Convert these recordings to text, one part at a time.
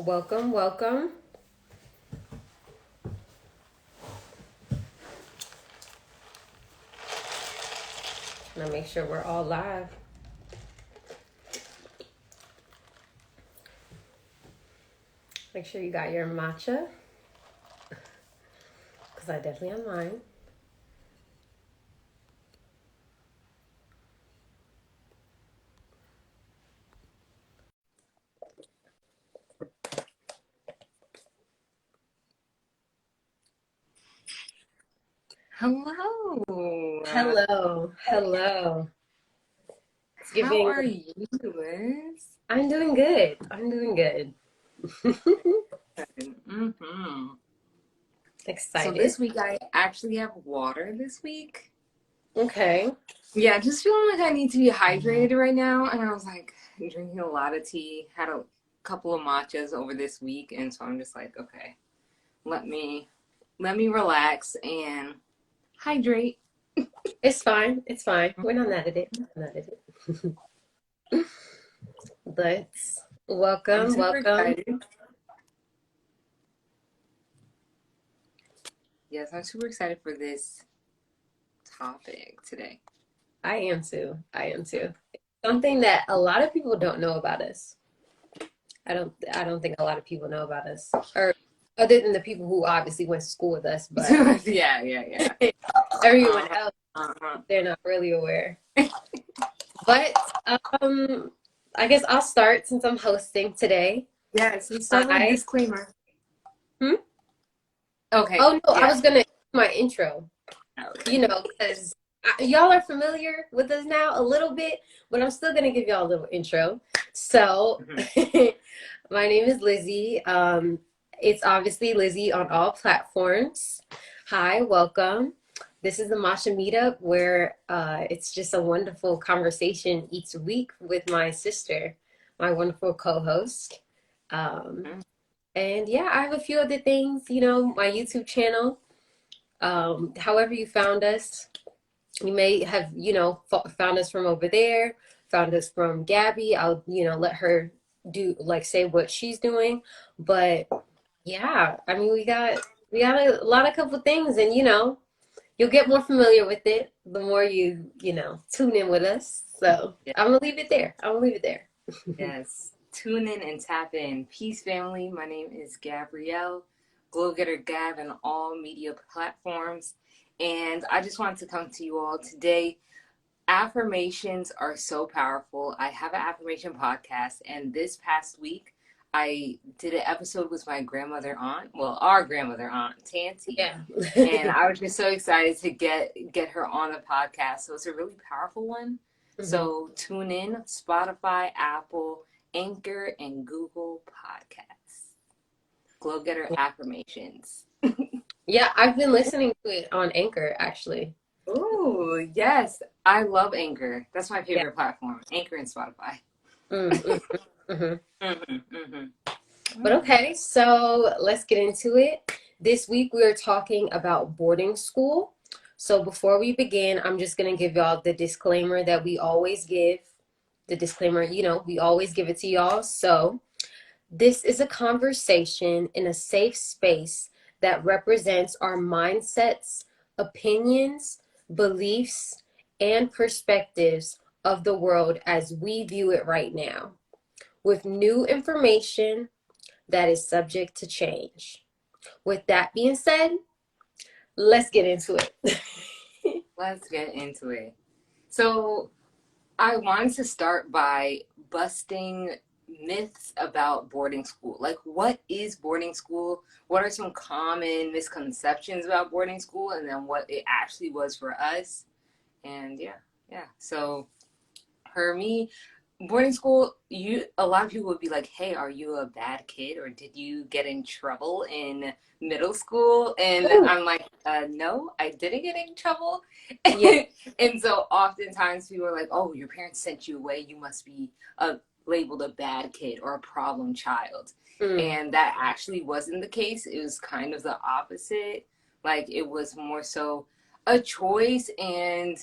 Welcome, welcome. Now make sure we're all live. Make sure you got your matcha, because I definitely have mine. Hello. Hello. How are you, Liz? I'm doing good. Mm-hmm. Excited. So this week I actually have water this week. Okay. Yeah, just feeling like I need to be hydrated right now. And I was like drinking a lot of tea, had a couple of matchas over this week, and so I'm just like, okay, let me relax and hydrate. It's fine. We're not mad at it. But I'm welcome. super excited. Yes, I'm super excited for this topic today. I am too. Something that a lot of people don't know about us. I don't think a lot of people know about us, or other than the people who obviously went to school with us, but yeah. everyone else, Uh-huh. they're not really aware. But I guess I'll start since I'm hosting today. Yes, let's start with a disclaimer. Hmm? Okay. Oh no, Yeah. I was gonna do my intro. Okay. You know, because y'all are familiar with us now a little bit, but I'm still gonna give y'all a little intro. So, my name is Lizzie. It's obviously Lizzie on all platforms. Hi, welcome. This is the Matcha Meetup, where it's just a wonderful conversation each week with my sister, my wonderful co-host. And yeah, I have a few other things, my YouTube channel. However you found us, you may have, found us from over there, found us from Gabby. I'll, let her say what she's doing. But yeah, I mean, we got a lot of couple things, and you'll get more familiar with it the more you tune in with us. So Yeah. I'm gonna leave it there. Yes. Tune in and tap in. Peace, family. My name is Gabrielle, Glow Getter Gab, on all media platforms. And I just wanted to come to you all today. Affirmations are so powerful. I have an affirmation podcast, and this past week, I did an episode with my our grandmother aunt, Tanty. Yeah. And I was just so excited to get her on the podcast. So it's a really powerful one. Mm-hmm. So tune in, Spotify, Apple, Anchor, and Google Podcasts. Glow Getter Affirmations. Yeah, I've been listening to it on Anchor actually. Oh, yes. I love Anchor. That's my Yeah. favorite platform. Anchor and Spotify. But okay, so let's get into it. This week we are talking about boarding school. So before we begin, I'm just going to give y'all the disclaimer that we always give. The disclaimer, we always give it to y'all. So this is a conversation in a safe space that represents our mindsets, opinions, beliefs, and perspectives of the world as we view it right now, with new information that is subject to change. With that being said, let's get into it. Let's get into it. So, I wanted to start by busting myths about boarding school. Like, what is boarding school? What are some common misconceptions about boarding school? And then what it actually was for us. And yeah. So, for me, boarding school, a lot of people would be like, hey, are you a bad kid, or did you get in trouble in middle school? And I'm like, no, I didn't get in trouble. Yeah. And so oftentimes people are like, oh, your parents sent you away, you must be labeled a bad kid or a problem child. And that actually wasn't the case. It was kind of the opposite. Like, it was more so a choice, and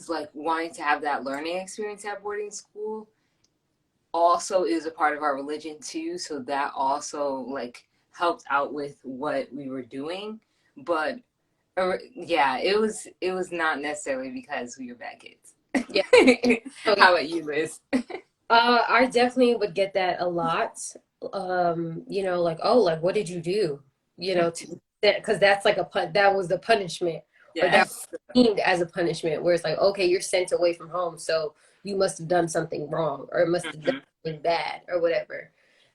like wanting to have that learning experience at boarding school. also is a part of our religion too, so that also like helped out with what we were doing. But yeah, it was not necessarily because we were bad kids. Yeah. Oh, yeah. How about you, Liz? I definitely would get that a lot. Like, oh, like, what did you do? Because that's like that was the punishment, or that Yes. was deemed as a punishment, where it's like, okay, you're sent away from home, so you must have done something wrong, or must have done Hmm. something bad, or whatever.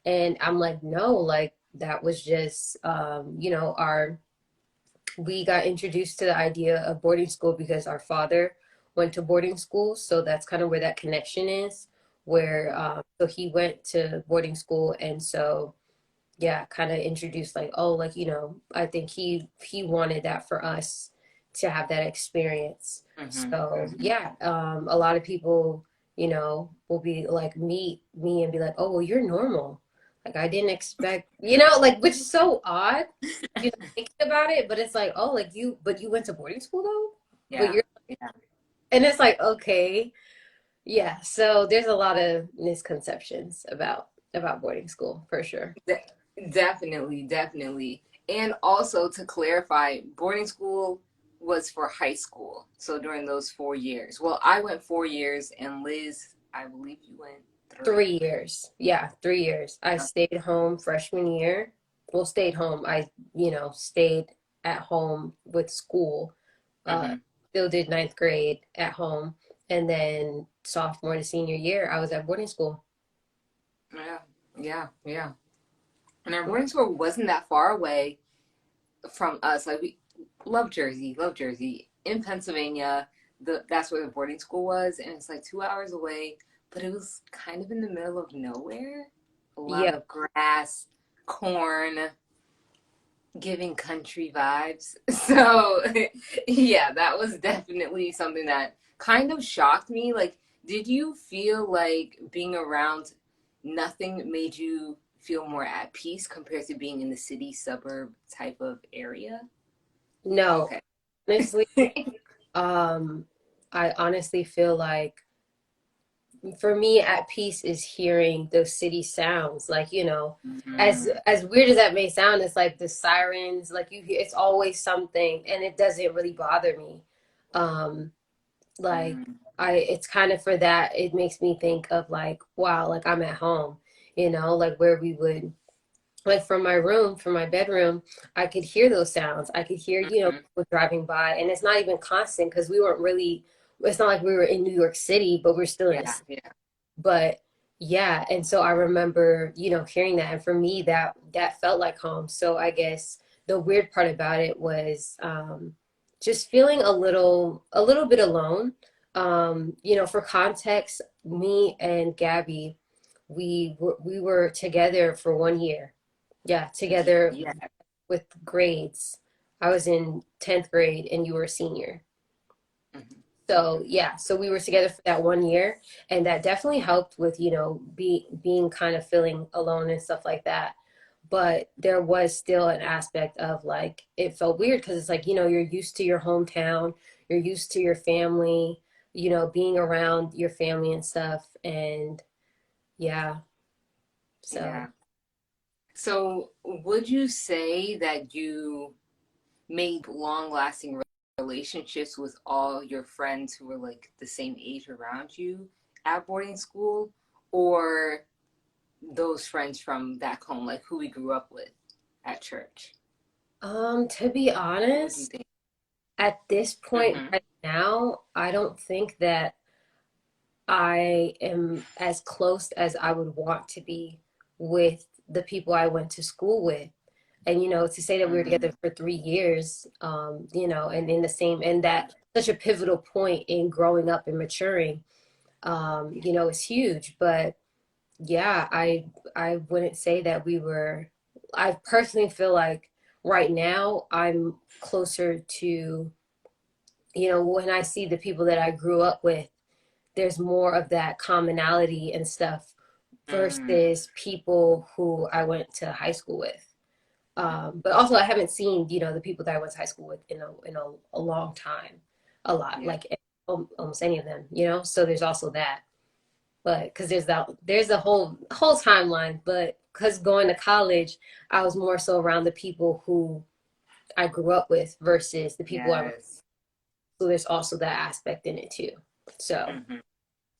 And I'm like, no, like that was just, we got introduced to the idea of boarding school because our father went to boarding school. So that's kind of where that connection is, where so he went to boarding school. And so, yeah, kind of introduced like, oh, like, I think he wanted that for us to have that experience. Hmm. So, yeah, a lot of people, will be like, meet me and be like, oh, well, you're normal. Like, I didn't expect, like, which is so odd, thinking about it, but it's like, oh, like but you went to boarding school though? But Yeah. you're, Yeah. and it's like, okay, yeah. So there's a lot of misconceptions about boarding school for sure. Definitely, definitely. And also to clarify, boarding school was for high school. So during those 4 years. Well, I went 4 years, and Liz, I believe you went 3. 3 years. Yeah, 3 years. I stayed home freshman year. Well, stayed home. I, stayed at home with school. Uh, Mm-hmm. Still did ninth grade at home. And then sophomore to senior year, I was at boarding school. Yeah, yeah, yeah. And our boarding school wasn't that far away from us. Like we love Jersey. In Pennsylvania, that's where the boarding school was, and it's like 2 hours away. But it was kind of in the middle of nowhere. A lot Yeah. of grass, corn, giving country vibes. So yeah, that was definitely something that kind of shocked me. Like, did you feel like being around nothing made you feel more at peace compared to being in the city suburb type of area? No, Okay. honestly, um, I honestly feel like for me at peace is hearing those city sounds, like, Mm, as weird as that may sound, it's like the sirens, like you hear, it's always something, and it doesn't really bother me. um like, mm, it's kind of for that, it makes me think of like, wow, like I'm at home, like where we would, like from my bedroom, I could hear those sounds. I could hear, mhm. people driving by, and it's not even constant because we weren't really, it's not like we were in New York City, but we're still in the Yeah, city. yeah, But yeah, and so I remember, hearing that, and for me that felt like home. So I guess the weird part about it was, just feeling a little bit alone. For context, me and Gabby, we were together for 1 year. Yeah, together yeah. with grades. I was in 10th grade and you were a senior. Mhm, So mhm. yeah, so we were together for that 1 year, and that definitely helped with, being kind of feeling alone and stuff like that. But there was still an aspect of like, it felt weird because it's like, you're used to your hometown, you're used to your family, being around your family and stuff. And yeah, so Yeah. So, would you say that you made long lasting relationships with all your friends who were like the same age around you at boarding school, or those friends from back home, like who we grew up with at church? to be What do you honest, think? at this point Mm-hmm. right now, I don't think that I am as close as I would want to be with the people I went to school with. And, to say that we were Mm-hmm. together for 3 years, and in the same, and that such a pivotal point in growing up and maturing, is huge. But yeah, I wouldn't say that we were, I personally feel like right now I'm closer to, when I see the people that I grew up with, there's more of that commonality and stuff Mm-hmm. versus people who I went to high school with. But also, I haven't seen, the people that I went to high school with in a long time, a lot, Yeah. like almost any of them. So there's also that. but because there's a whole timeline. But because going to college, I was more so around the people who I grew up with versus the people I. Yes. So there's also that aspect in it too. So Hmm.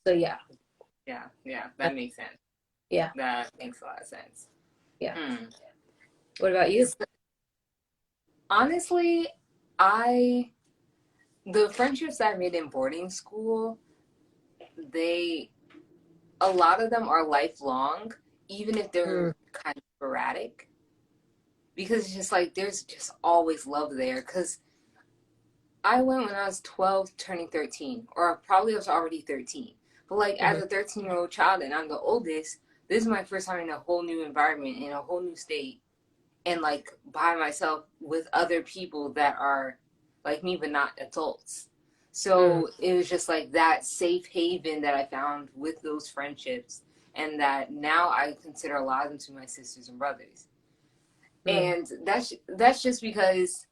so yeah, Yeah, yeah, that makes sense. yeah, That makes a lot of sense. yeah. Hmm. What about you? Honestly, I the friendships I made in boarding school, they a lot of them are lifelong, even if Mm, they're kind of sporadic. Because it's just like there's just always love there. Because I went when I was 12, turning 13, or probably I was already 13. But like as mhm, a 13-year-old child, and I'm the oldest, this is my first time in a whole new environment, in a whole new state, and like by myself with other people that are like me but not adults. mm, So it was just like that safe haven that I found with those friendships, and that now I consider a lot of them to be my sisters and brothers. mm. And that's just because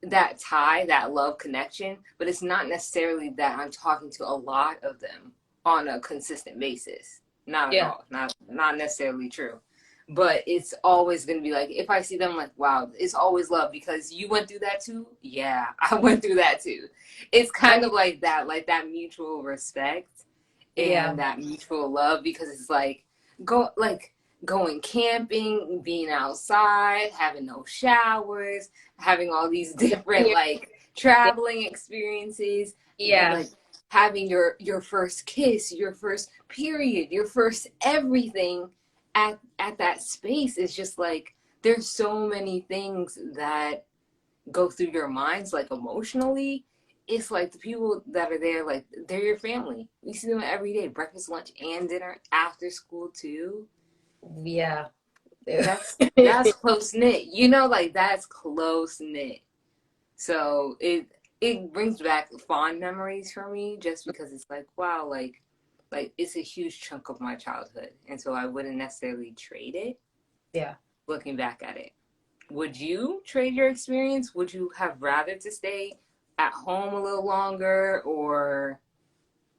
that tie, that love connection, but it's not necessarily that I'm talking to a lot of them on a consistent basis. Not at Yeah. all. Not necessarily true. But it's always gonna be like if I see them like, wow, it's always love because you went through that too? Yeah, I went through that too. It's kind of like that mutual respect Yeah. and that mutual love because it's like going camping, being outside, having no showers, having all these different like Yeah. traveling experiences, Yeah. like having your first kiss, your first period, your first everything at that space is just like there's so many things that go through your minds like emotionally. It's like the people that are there, like they're your family. You see them every day, breakfast, lunch, and dinner after school too. Yeah. That's close knit. You know, like that's close knit. So it brings back fond memories for me just because it's like wow, like it's a huge chunk of my childhood, and so I wouldn't necessarily trade it. Yeah. Looking back at it, would you trade your experience? Would you have rather to stay at home a little longer, or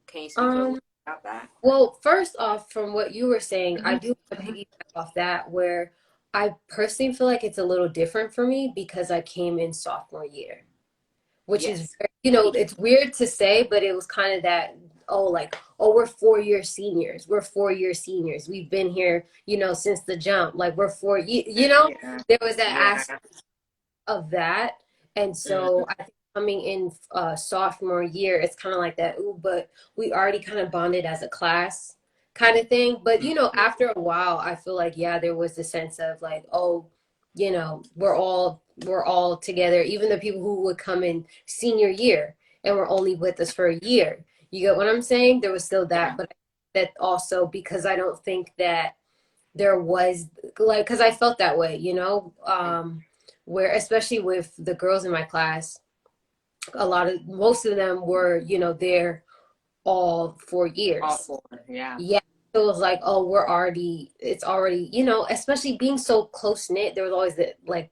can you speak a little Um, bit about that? well, first off, from what you were saying, I Hmm. do want to piggyback off that where I personally feel like it's a little different for me because I came in sophomore year, which is, Yes. it's weird to say, but it was kind of that, oh, like, oh, we're 4 year seniors. We're 4 year seniors. We've been here, since the jump. Like, we're Yeah. there was that Yeah. aspect of that. And Mm-hmm. so I think coming in sophomore year, it's kind of like that, ooh, but we already kind of bonded as a class kind of thing. But after a while, I feel like yeah, there was a sense of like, oh, we're all together, even the people who would come in senior year and were only with us for a year. You get what I'm saying? There was still that, Yeah. but that also because I don't think that there was like because I felt that way, where especially with the girls in my class, most of them were, there all 4 years. Awful. Yeah. Yeah. So it was like, oh, it's already, especially being so close knit, there was always that like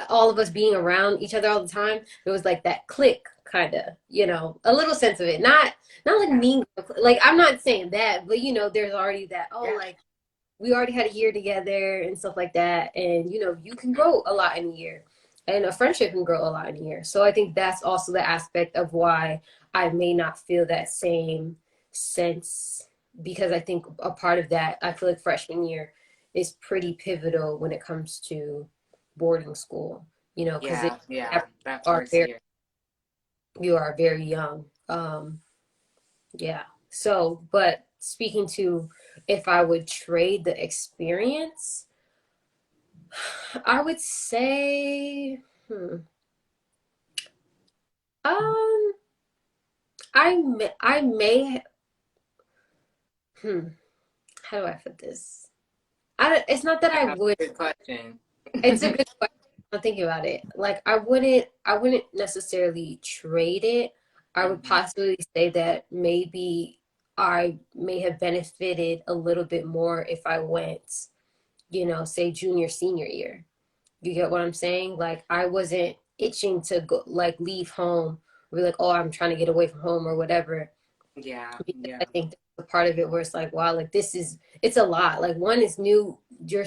all of us being around each other all the time. There was like that click kind of, a little sense of it. Not like Yeah. mean, like I'm not saying that, but there's already that, oh, Yeah. like we already had a year together and stuff like that. And you can grow a lot in a year. And a friendship can grow a lot in a year. So I think that's also the aspect of why I may not feel that same sense because I think a part of that, I feel like freshman year is pretty pivotal when it comes to boarding school, because Yeah. Yeah. That are first very year. you are very young. Yeah. So, but speaking to if I would trade the experience, I would say, um, I may, hmm, how do I put this? It's not that I Yeah. would. Good question. It's a good question. I'm thinking about it. Like I wouldn't necessarily trade it. I would Hmm. possibly say that maybe I may have benefited a little bit more if I went, say junior, senior year. You get what I'm saying? Like I wasn't itching to go like leave home, be like, oh, I'm trying to get away from home or whatever. Yeah, Because yeah, I think that's a part of it where it's like, wow, like it's a lot. Like one is new, you're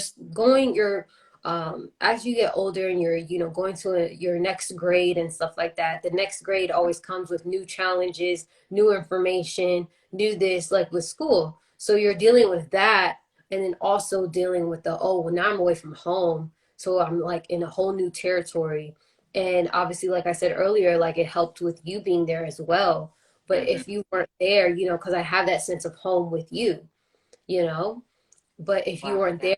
as you get older and you're, going to your next grade and stuff like that, the next grade always comes with new challenges, new information, new this, like with school. So you're dealing with that and then also dealing with oh, well, now I'm away from home. So I'm like in a whole new territory. And obviously, like I said earlier, like it helped with you being there as well, but hmm if you weren't there, because I have that sense of home with you, you know, but if you wow, weren't yeah, there,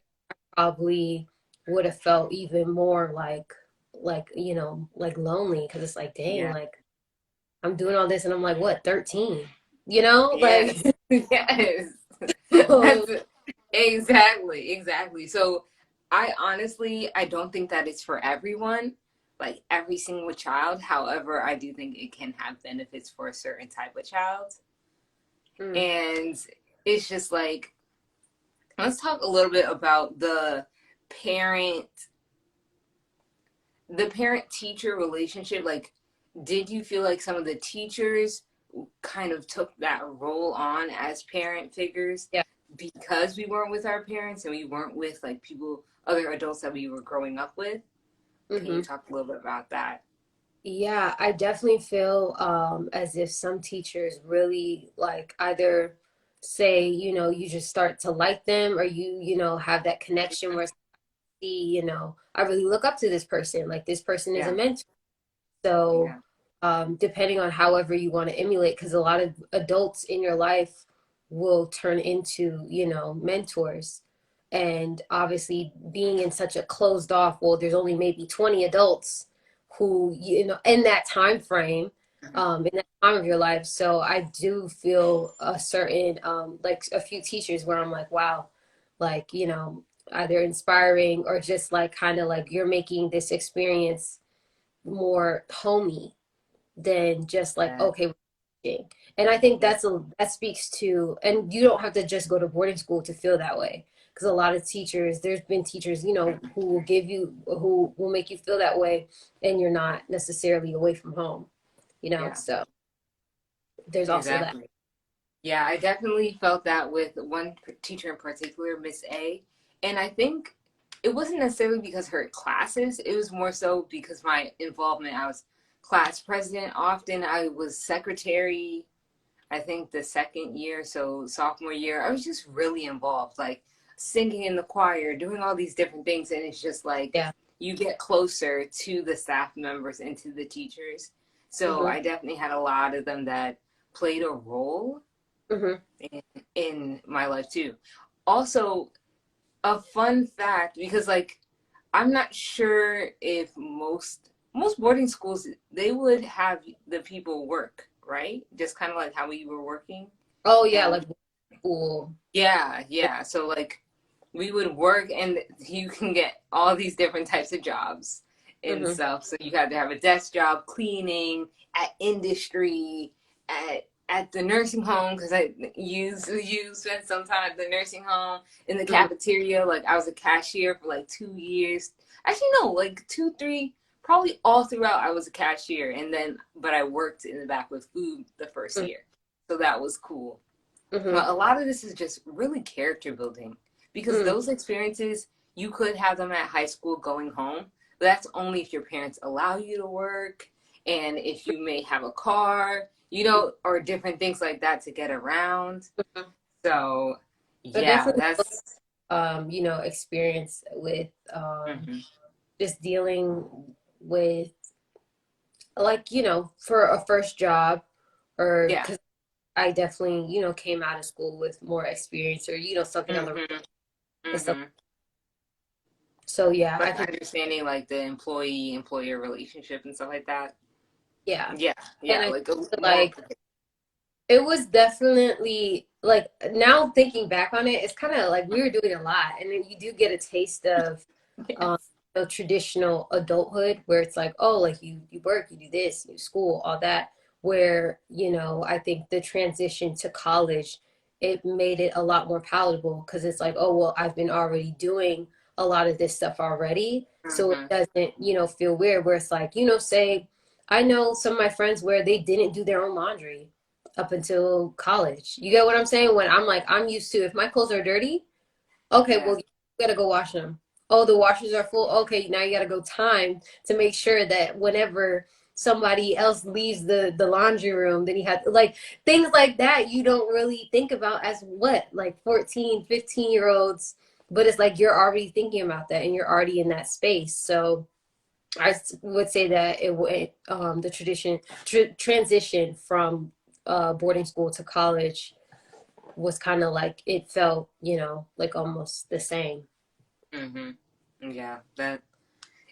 probably would have felt even more like, like lonely because it's like, dang, yeah, like I'm doing all this and I'm like, what, 13, you know, like, yes, yes. That's exactly. So I honestly, I don't think that it's for everyone, like every single child. However, I do think it can have benefits for a certain type of child. mm, And it's just like, let's talk a little bit about parent the parent teacher relationship. Like, did you feel like some of the teachers kind of took that role on as parent figures yeah. because we weren't with our parents and we weren't with like other adults that we were growing up with? Can you Hmm. talk a little bit about that? Yeah, I definitely feel as if some teachers really like either say, you just start to like them or you have that connection where I really look up to this person. Like this person is a Yeah, mentor. So, yeah, depending on however you want to emulate, because a lot of adults in your life will turn into, mentors. And obviously, being in such a closed off, well, there's only maybe 20 adults who, in that time frame, mhm, in that time of your life. So I do feel a certain, like a few teachers where I'm like, wow, like, either inspiring or just like kind of like you're making this experience more homey than just like yeah, okay, we're teaching. And I think yeah, that speaks to, and you don't have to just go to boarding school to feel that way, because a lot of teachers, there's been teachers, who will who will make you feel that way, and you're not necessarily away from home, yeah, so there's also that. exactly. Yeah, I definitely felt that with one teacher in particular, Miss A. And I think it wasn't necessarily because her classes, it was more so because my involvement. I was class president often, I was secretary, I think the second year, so sophomore year. I was just really involved, like singing in the choir, doing all these different things. And it's just like Yeah. you get closer to the staff members and to the teachers. So Hmm. I definitely had a lot of them that played a role Hmm. in my life too. Also, a fun fact, because like I'm not sure if most boarding schools, they would have the people work, right? Just kind of like how we were working. Oh yeah, And like school. yeah. So like we would work and you can get all these different types of jobs and Hmm. stuff. So you had to have a desk job, cleaning, at industry, at the nursing home, because I you spent some time at the nursing home, in the Hmm. cafeteria. Like I was a cashier for like 2 years. Actually, no, like two, three, probably all throughout. I was a cashier, and then but I worked in the back with food the first year, so that was cool. Hmm. But a lot of this is just really character building, because Hmm. those experiences, you could have them at high school going home, but that's only if your parents allow you to work and if you may have a car, or different things like that to get around. Hmm. So, But yeah, definitely, that's. experience with Mhm. just dealing with like for a first job, or Yeah. because I definitely came out of school with more experience, or something on the hmm and stuff. hmm So yeah, I Like can. understanding like the employee employer relationship and stuff like that. Yeah, Yeah, and yeah, I like a feel more. like it was definitely like, now thinking back on it, it's kind of like we were doing a lot, and then you do get a taste of um, Yes. traditional adulthood, where it's like, oh, like you work, you do this, you do school, all that. Where I think the transition to college, it made it a lot more palatable, because it's like, oh well, I've been already doing a lot of this stuff already, so it hmm doesn't feel weird. Where it's like, say, I know some of my friends where they didn't do their own laundry. up until college. You get what I'm saying? When I'm like, I'm used to, if my clothes are dirty, okay, Yeah. well, you gotta go wash them. Oh, the washers are full. Okay, now you gotta go time to make sure that whenever somebody else leaves the laundry room, then you have like things like that you don't really think about as what, like 14, 15-year olds, but it's like you're already thinking about that and you're already in that space. So would say that it went the transition from boarding school to college was kind of like it felt, like almost the same. Mhm. Yeah. That.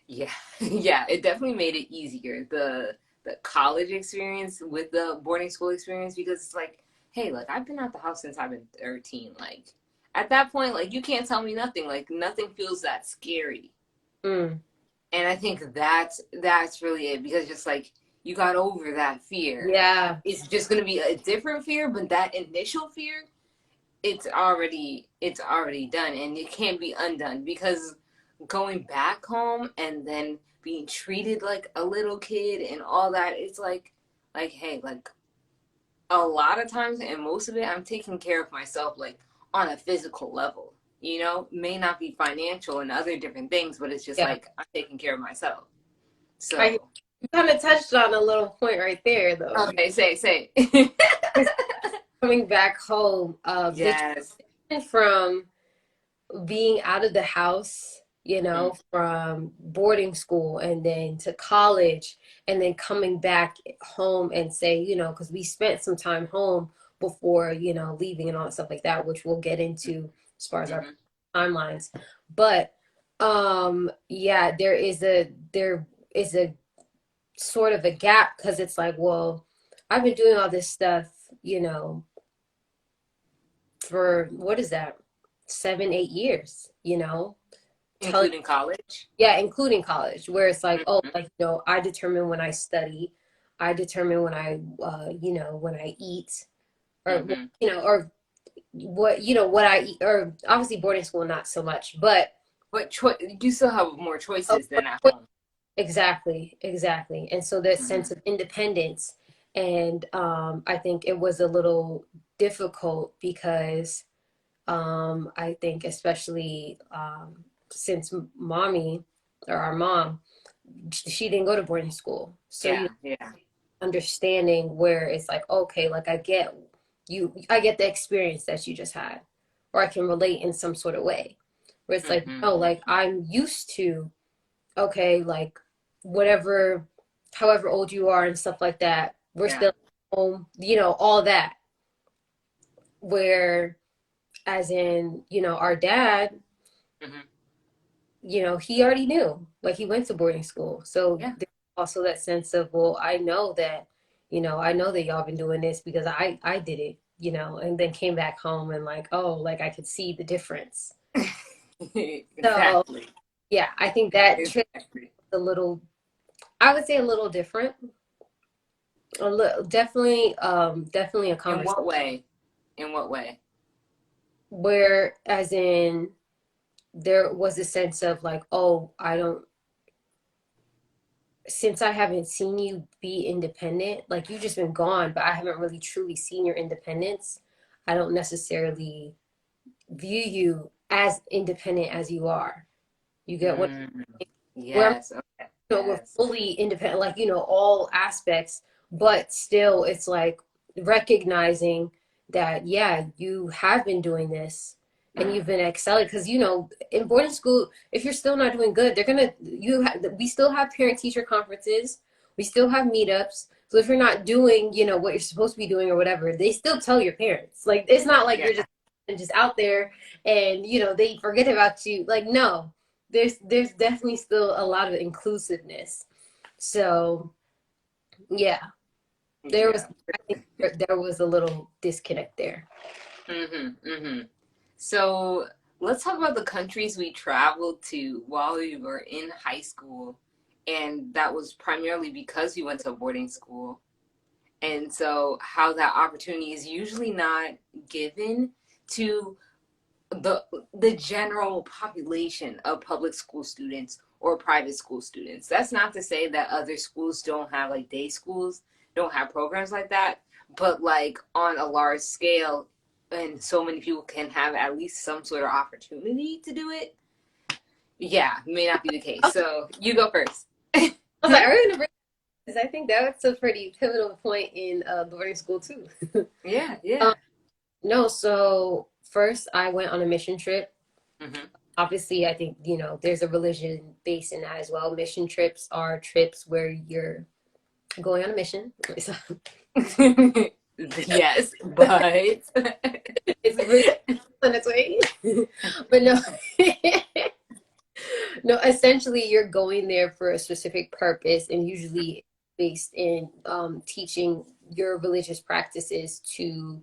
Yeah. Yeah. It definitely made it easier. The college experience with the boarding school experience, because it's like, hey, like I've been out the house since I've been 13. Like at that point, like you can't tell me nothing. Like nothing feels that scary. Mm. And I think that's really it, because just like you got over that fear. Yeah. It's just gonna be a different fear, but that initial fear, it's already done, and it can't be undone, because going back home and then being treated like a little kid and all that, it's like hey, like a lot of times, and most of it, I'm taking care of myself, like on a physical level. May not be financial and other different things, but it's just Yeah. like I'm taking care of myself. I So You kind of touched on a little point right there though. okay, say. Because coming back home, the Yes. transition from being out of the house, Mm, from boarding school and then to college and then coming back home and say, because we spent some time home before, leaving and all that stuff like that, which we'll get into as far as our mhm. timelines. But yeah, there is a sort of a gap because it's like, well, I've been doing all this stuff, for what is that, 7, 8 years, telling, Including college. yeah, including college, where it's like, oh, Mhm, like, I determine when I study, I determine when when I eat, or, mhm. or what I eat, or obviously boarding school, not so much, but But you still have more oh, choices than at home. exactly, exactly. And so this sense Mhm. of independence, and I think it was a little difficult because I think especially since mommy or our mom, she didn't go to boarding school. So Yeah, yeah. understanding where it's like, okay, like I get the experience that you just had, or I can relate in some sort of way. Where it's like, Mhm. no, like I'm used to, okay, like whatever, however old you are and stuff like that, we're Yeah. still home, all that. Where, as in, our dad, Mhm. he already knew, like he went to boarding school. So Yeah. there's also that sense of, well, I know that y'all been doing this because I did it, and then came back home and like, oh, like I could see the difference. So Exactly. yeah, I think that trip Exactly. is a little, I would say a little different. A little, definitely a In conversation what way? In what way? where, as in, there was a sense of like, oh, I don't, since I haven't seen you be independent, like you've just been gone, but I haven't really truly seen your independence. I don't necessarily view you as independent as you are. You get what, Mm. where Yes. Okay. we're Yes. fully independent, like, all aspects, but still it's like recognizing that, yeah, you have been doing this and you've been excelling. Because, in boarding school, if you're still not doing good, we still have parent teacher conferences, we still have meetups. So if you're not doing, what you're supposed to be doing or whatever, they still tell your parents. Like, it's not like Yeah. you're just out there and, they forget about you. Like, no, there's definitely still a lot of inclusiveness. So yeah, there was Yeah. I think there was a little disconnect there. Mhm. Mhm. So let's talk about the countries we traveled to while we were in high school, and that was primarily because we went to a boarding school. And so how that opportunity is usually not given to the the general population of public school students or private school students. That's not to say that other schools don't have, like, day schools, don't have programs like that, but like on a large scale, and so many people can have at least some sort of opportunity to do it. Yeah, may not be the case. So you go first. I was like, are you gonna bring this? I think that's a pretty pivotal point in boarding school too. Yeah, yeah. um, no, so first I went on a mission trip. Mm-hmm. Obviously, I think, there's a religion base in that as well. Mission trips are trips where you're going on a mission. Yes, but It's really on its way. But no, no, essentially you're going there for a specific purpose, and usually based in teaching your religious practices to,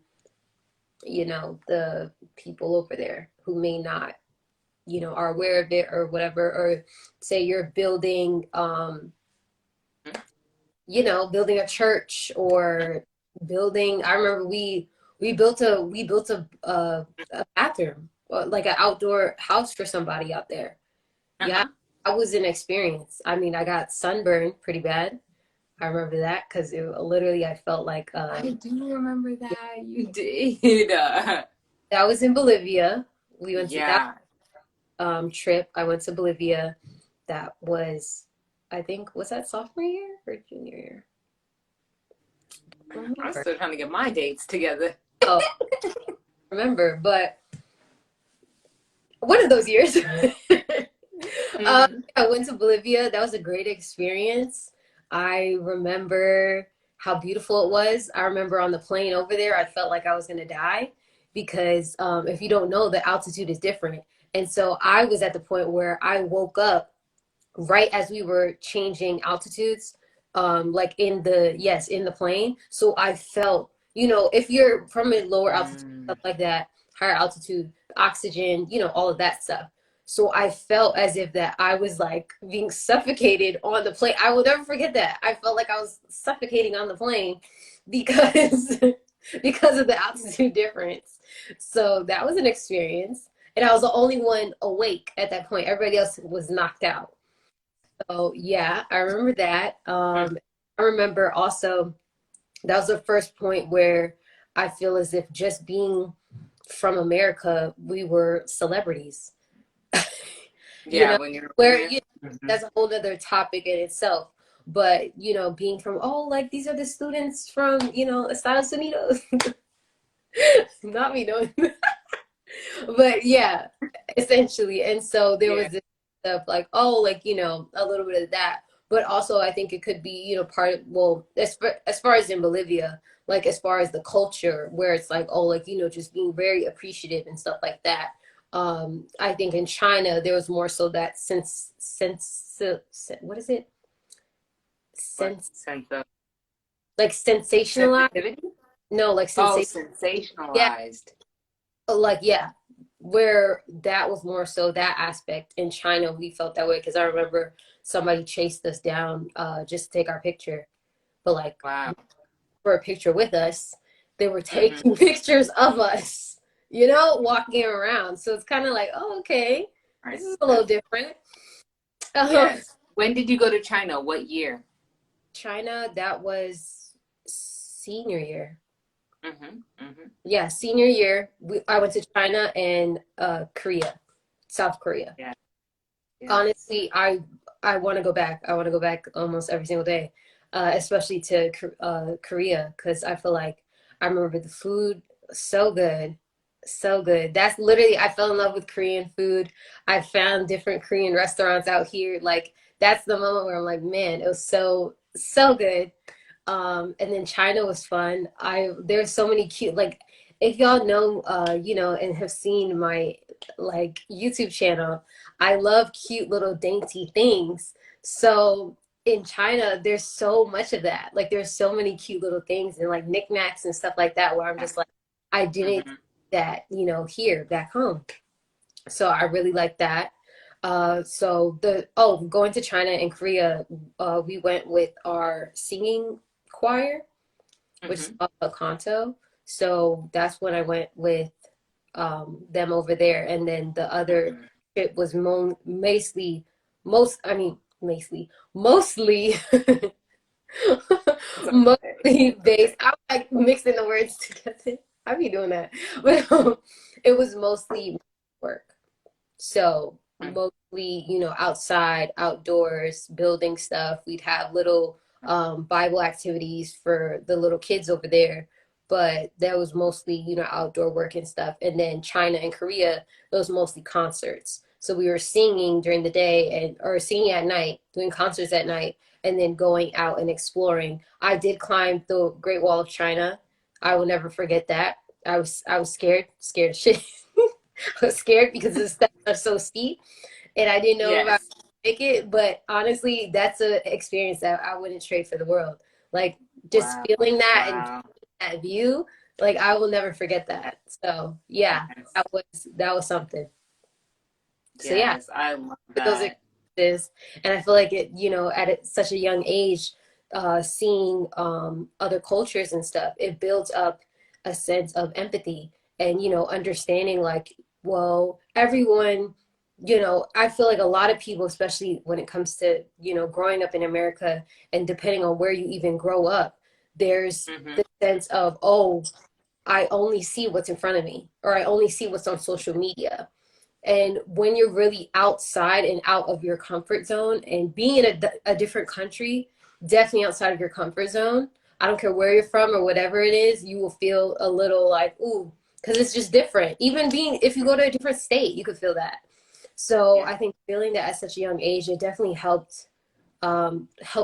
the people over there who may not, are aware of it or whatever, or say you're building, building a church or building. I remember we built a bathroom, like an outdoor house for somebody out there. Yeah, uh-huh. that was an experience. I mean, I got sunburned pretty bad. I remember that because literally I felt like I do remember that you did. that was in Bolivia. We went to that Yeah. trip. I went to Bolivia. That was, I think, was that sophomore year or junior year? I don't I'm remember. still trying to get my dates together. Oh, remember, but one of those years. Mm-hmm. I went to Bolivia. That was a great experience. I remember how beautiful it was. I remember on the plane over there, I felt like I was going to die because if you don't know, the altitude is different. And so I was at the point where I woke up right as we were changing altitudes, like in the plane. So I felt, if you're from a lower altitude, stuff like that, higher altitude, oxygen, all of that stuff. So I felt as if that I was like being suffocated on the plane. I will never forget that. I felt like I was suffocating on the plane because because of the altitude difference. So that was an experience. And I was the only one awake at that point. Everybody else was knocked out. So yeah, I remember that. I remember also that was the first point where I feel as if just being from America, we were celebrities. you Yeah, know, when you're over where there. Mm-hmm. that's a whole other topic in itself. But being from, like, these are the students from Estados Unidos. Not me knowing. But yeah, essentially. And so there Yeah. was this stuff like, oh, like, a little bit of that. But also I think it could be, part of, well, as far as in Bolivia, like as far as the culture where it's like, oh, like, just being very appreciative and stuff like that. I think in China there was more so that what is it? What Sense, sense of like sensationalized. sensitivity? No, like Oh, sensation. Yeah, sensationalized. like yeah, where that was more so that aspect. In China we felt that way because I remember somebody chased us down just to take our picture, but like Wow. for a picture with us, they were Mm-hmm. taking pictures of us, walking around. So it's kind of like, oh, okay, this Right. is a little different. um, Yes. When did you go to China? What year? China, that was senior year. Mm-hmm. Mm-hmm. Yeah, senior year. I went to China and Korea, South Korea. Yeah. Yes. Honestly, I want to go back. I want to go back almost every single day, especially to Korea, because I feel like I remember the food so good, so good. That's literally, I fell in love with Korean food. I found different Korean restaurants out here. Like that's the moment where I'm like, man, it was so good. And then China was fun. There's so many cute, like, if y'all know, and have seen my like YouTube channel, I love cute little dainty things. So in China, there's so much of that. Like there's so many cute little things and like knickknacks and stuff like that where I'm just like, I didn't Mm-hmm. that, here back home. So I really like that. Going to China and Korea, we went with our singing choir, which is Mm-hmm. called a canto. So that's when I went with them over there. And then the other Mm-hmm. trip was mostly, mostly Mostly based. I'm like mixing the words together. I be doing that, but it was mostly work. So mostly, outside, outdoors, building stuff. We'd have little Bible activities for the little kids over there, but that was mostly, outdoor work and stuff. And then China and Korea, those mostly concerts. So we were singing during the day or singing at night, doing concerts at night, and then going out and exploring. I did climb the Great Wall of China. I will never forget that. I was scared of shit. I was scared because the steps are so steep, and I didn't know if I would Yes. make it. But honestly, that's an experience that I wouldn't trade for the world. Like just Wow. feeling that and Wow. that view, like I will never forget that. So yeah, Yes. that was something. So yeah, Yes. I love those that. experiences, and I feel like it, such a young age, seeing other cultures and stuff, it builds up a sense of empathy and understanding like, well, everyone, I feel like a lot of people, especially when it comes to growing up in America and depending on where you even grow up, there's Hmm. the sense of, oh, I only see what's in front of me, or I only see what's on social media. And when you're really outside and out of your comfort zone and being in a different country, definitely outside of your comfort zone, I don't care where you're from or whatever it is, you will feel a little like, ooh, because it's just different. Even if you go to a different state, you could feel that. So Yeah. I think feeling that at such a young age, it definitely help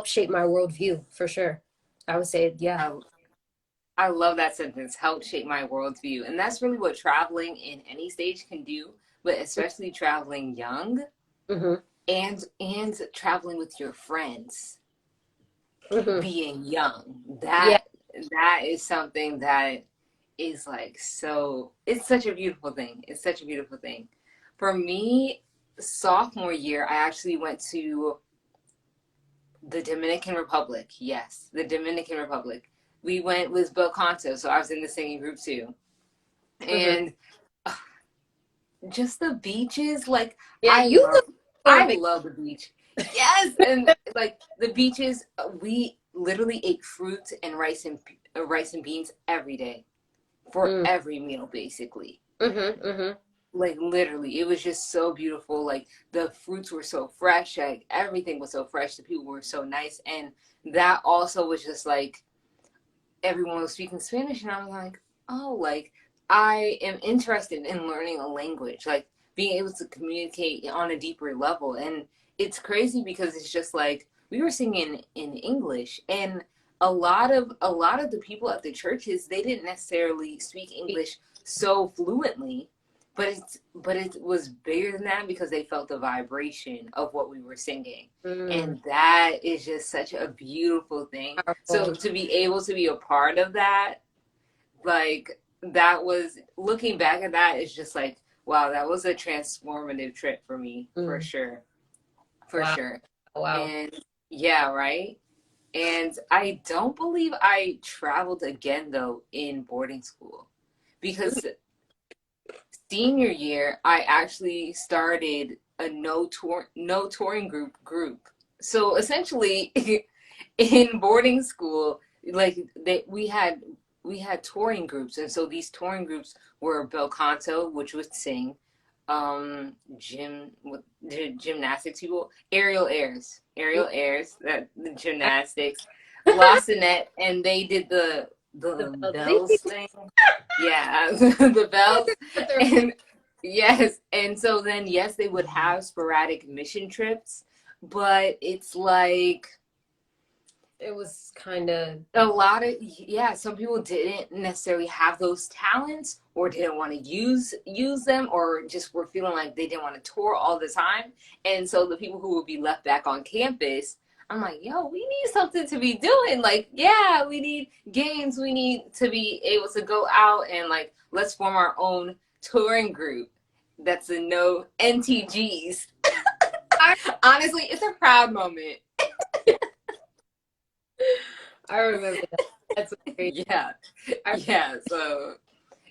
shape my worldview for sure. I would say, yeah. I, I love that sentence, help shape my worldview. And that's really what traveling in any stage can do, but especially traveling young Hmm. and traveling with your friends, Hmm. being young. Yeah. That is something that is like so it's such a beautiful thing. It's such a beautiful thing. For me, sophomore year, I actually went to the Dominican Republic. Yes, the Dominican Republic. We went with Belcanto, so I was in the singing group too. Hmm. And just the beaches, like Yeah. I You love look for a I big. love the beach. Yes, and like the beaches, we literally ate fruit and rice and beans every day for Mm. every meal basically. Hmm. Hmm. Like literally, it was just so beautiful. Like the fruits were so fresh, like everything was so fresh, the people were so nice, and that also was just like everyone was speaking Spanish, and I was like, oh, like I am interested in learning a language, like being able to communicate on a deeper level. And it's crazy because it's just like we were singing in English, and a lot of the people at the churches, they didn't necessarily speak English so fluently, but it was bigger than that because they felt the vibration of what we were singing. Mm, And that is just such a beautiful thing. So powerful. to be able to be a part of that, like that was looking back at that is just like, wow, that was a transformative trip for me, for Mm, sure. For wow. sure. Wow. And yeah, right? And I don't believe I traveled again though in boarding school Mm, because senior year I actually started a no touring group. So essentially in boarding school, like we had touring groups, and so these touring groups were bel canto, which would sing, gymnastics people, aerial airs, that the I- gymnastics, La Sinette, and they did the the bells thing. Yeah, the bells, and yes, and so then yes, they would have sporadic mission trips, but it's like it was kind of. a lot of, yeah, some people didn't necessarily have those talents or didn't want to use them, or just were feeling like they didn't want to tour all the time. And so the people who would be left back on campus, I'm like, yo, we need something to be doing. Like, yeah, we need games, we need to be able to go out and like let's form our own touring group. That's a no NTGs. I, Honestly, it's a proud moment. I remember that. That's crazy. Yeah. I,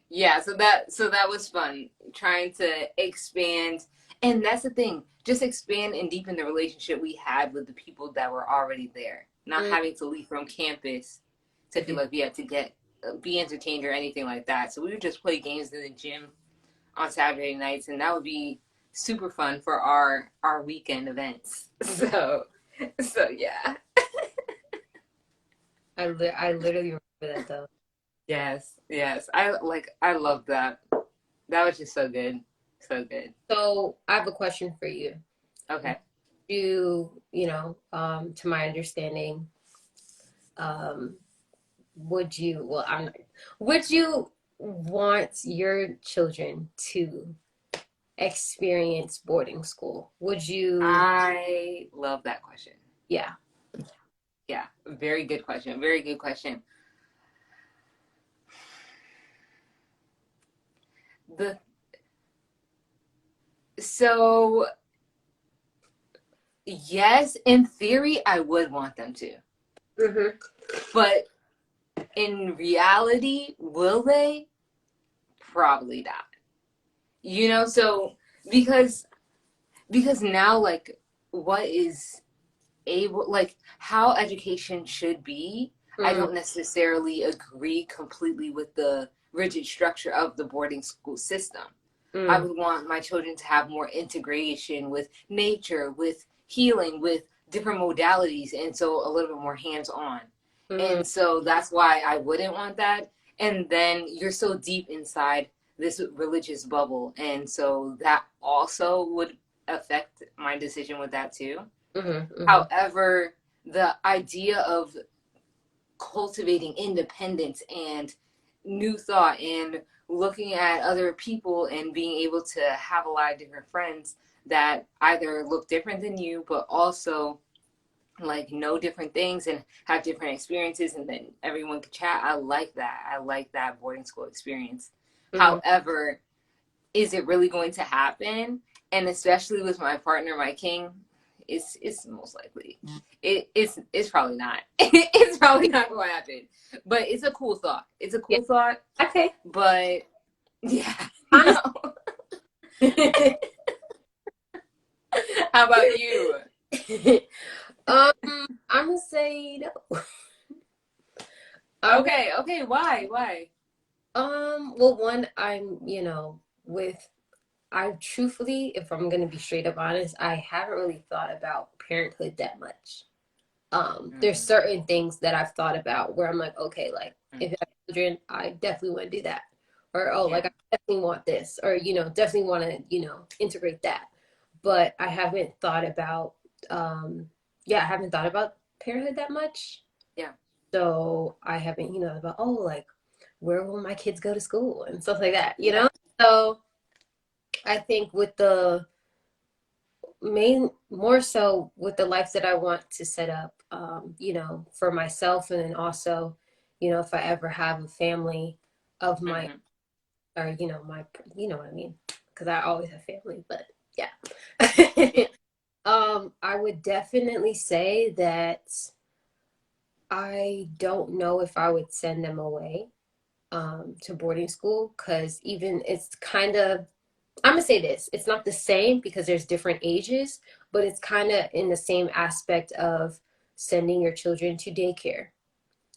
Yeah, so that was fun, trying to expand. And that's the thing, just expand and deepen the relationship we had with the people that were already there, not having to leave from campus to feel like we had to be entertained or anything like that. So we would just play games in the gym on Saturday nights, and that would be super fun for our weekend events. So yeah. I literally remember that though. Yes. I love that. That was just so good. So good. So I have a question for you. Okay. To my understanding, would you want your children to experience boarding school? Would you? I love that question. Yeah. Yeah. Very good question. Very good question. So yes, in theory, I would want them to. Mm-hmm. But in reality, will they? Probably not. So because now, like, what is able, like, how education should be, I Mm-hmm. don't necessarily agree completely with the rigid structure of the boarding school system. I would want my children to have more integration with nature, with healing, with different modalities, and so a little bit more hands-on. Mm-hmm. And so that's why I wouldn't want that. And then you're so deep inside this religious bubble, and so that also would affect my decision with that too. Mm-hmm. However, the idea of cultivating independence and new thought and looking at other people and being able to have a lot of different friends that either look different than you, but also like know different things and have different experiences, and then everyone can chat. I like that. I like that boarding school experience. Mm-hmm. However, is it really going to happen? And especially with my partner, my king, it's most likely it's probably not. It's probably not going to happen. But it's a cool thought. It's a Yeah. cool thought. Okay. But yeah, Honestly. no. How about you? I'm gonna say no. Okay. Why? Well, one, I truthfully, if I'm gonna be straight up honest, I haven't really thought about parenthood that much. There's certain things that I've thought about where I'm like, okay, like if I have children, I definitely want to do that. Or, oh, like I definitely want this, or, definitely want to, integrate that. But I haven't thought about, I haven't thought about parenthood that much. Yeah. So I haven't, about, oh, like, where will my kids go to school and stuff like that? So I think with the more so with the life that I want to set up, for myself, and then also, if I ever have a family of my, or, what I mean, because I always have family, but yeah. I would definitely say that I don't know if I would send them away to boarding school, because even it's kind of, I'm gonna say this, it's not the same because there's different ages, but it's kind of in the same aspect of sending your children to daycare.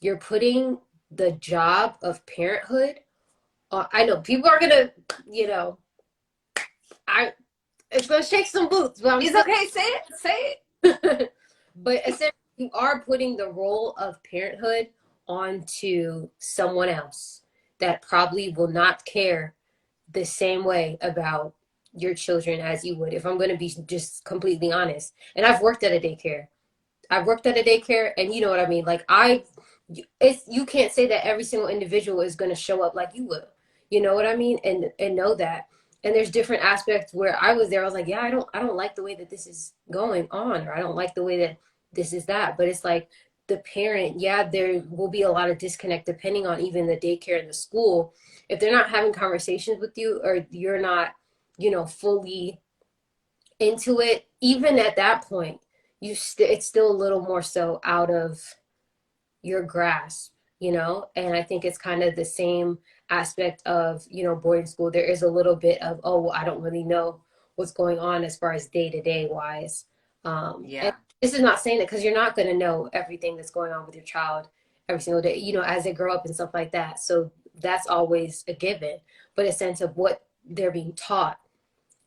You're putting the job of parenthood on, I know people are gonna, you know, I it's gonna shake some boots, but It's okay, say it. But essentially, you are putting the role of parenthood onto someone else that probably will not care the same way about your children as you would, if I'm going to be just completely honest. And I've worked at a daycare. I've worked at a daycare, and you know what I mean. Like you can't say that every single individual is going to show up like you will. You know what I mean? And know that. And there's different aspects where I was there. I was like, yeah, I don't like the way that this is going on, or I don't like the way that this is that. But it's like the parent, yeah, there will be a lot of disconnect depending on even the daycare and the school. If they're not having conversations with you, or you're not, fully into it, even at that point, it's still a little more so out of your grasp. And I think it's kind of the same aspect of, boarding school. There is a little bit of, oh, well, I don't really know what's going on as far as day to day wise. And Yeah. this is not saying that because you're not going to know everything that's going on with your child every single day, you know, as they grow up and stuff like that. So that's always a given, but a sense of what they're being taught,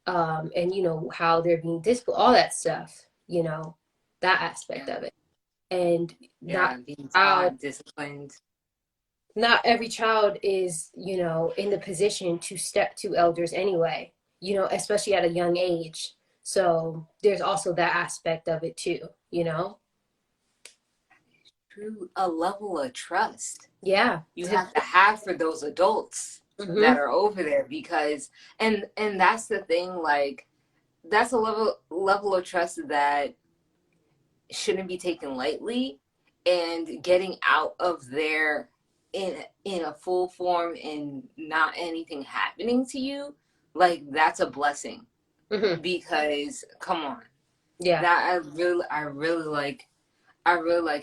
and, you know, how they're being disciplined, all that stuff, you know, that aspect Yeah. of it. And Yeah, not being child, taught, disciplined. not every child is, you know, in the position to step to elders anyway, you know, especially at a young age. So there's also that aspect of it too, you know? Through a level of trust Yeah. you have to have for those adults Mm-hmm. that are over there, because and that's the thing, like that's a level of trust that shouldn't be taken lightly, and getting out of there in a full form and not anything happening to you, like that's a blessing. Mm-hmm. Because come on, Yeah. that I really like